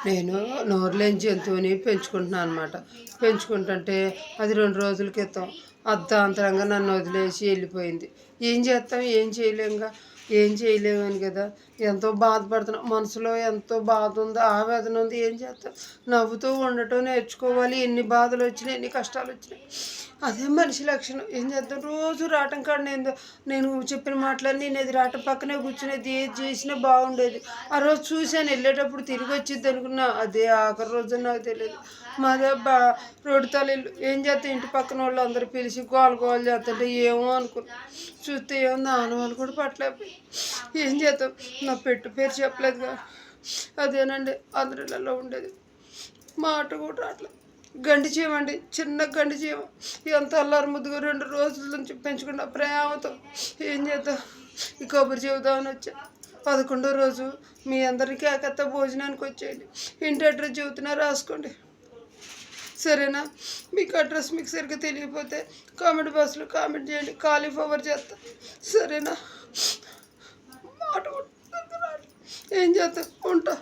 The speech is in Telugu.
నేను నోరులేని జంతువుని పెంచుకుంటున్నాను అనమాట. పెంచుకుంటుంటే అది 2 రోజుల క్రితం అర్ధాంతరంగా నన్ను వదిలేసి వెళ్ళిపోయింది. ఏం చేస్తాం? ఏం చేయలేంగా. ఏం చేయలేమని కదా! ఎంతో బాధపడుతున్నాం. మనసులో ఎంతో బాధ ఉంది, ఆవేదన ఉంది. ఏం చేస్తాం? నవ్వుతూ ఉండటం నేర్చుకోవాలి. ఎన్ని బాధలు వచ్చినాయి, ఎన్ని కష్టాలు వచ్చినాయి. అదే మనిషి లక్షణం. ఏం చేద్దాం? రోజు రావటం కాడ నేను చెప్పిన మాటలన్నీ నేను రావటం పక్కనే కూర్చునేది. ఏది చేసినా బాగుండేది. ఆ రోజు చూశాను, వెళ్ళేటప్పుడు తిరిగి వచ్చిద్ది అనుకున్నా. అదే ఆఖరి రోజు నాకు తెలియదు. మాదే రోడ్డు తల్లిల్లు. ఏం చేస్తాం? ఇంటి పక్కన వాళ్ళు అందరూ పిలిచి గోల గోల చేస్తుంటే ఏమో అనుకున్నా. చూస్తే ఏమో ఆనవాళ్ళు కూడా పట్టలేకపోయి. ఏం చేద్దాం? నా పేరు చెప్పలేదుగా. అదేనండి ఆంధ్రలో ఉండేది. మాట కూడా రావట్లేదు. గండి చీమండి, చిన్న గండి చీమ. ఎంత అల్లారు ముద్దుగా 2 రోజుల నుంచి పెంచుకున్న ప్రేమతో. ఏం చేద్దాం? ఈ కబురు చెబుదామని వచ్చా. 11వ రోజు మీ అందరికీ ఏకత్త భోజనానికి వచ్చేయండి. ఇంటి అడ్రస్ చెబుతున్నా, రాసుకోండి. సరేనా? మీకు అడ్రస్ మీకు సరిగ్గా తెలియకపోతే కామెంట్ బాక్స్లో కామెంట్ చేయండి. కాలీఫ్లవర్ చేస్తా. సరేనా? మాట కూడా ఏం చేద్దాం? ఉంటా.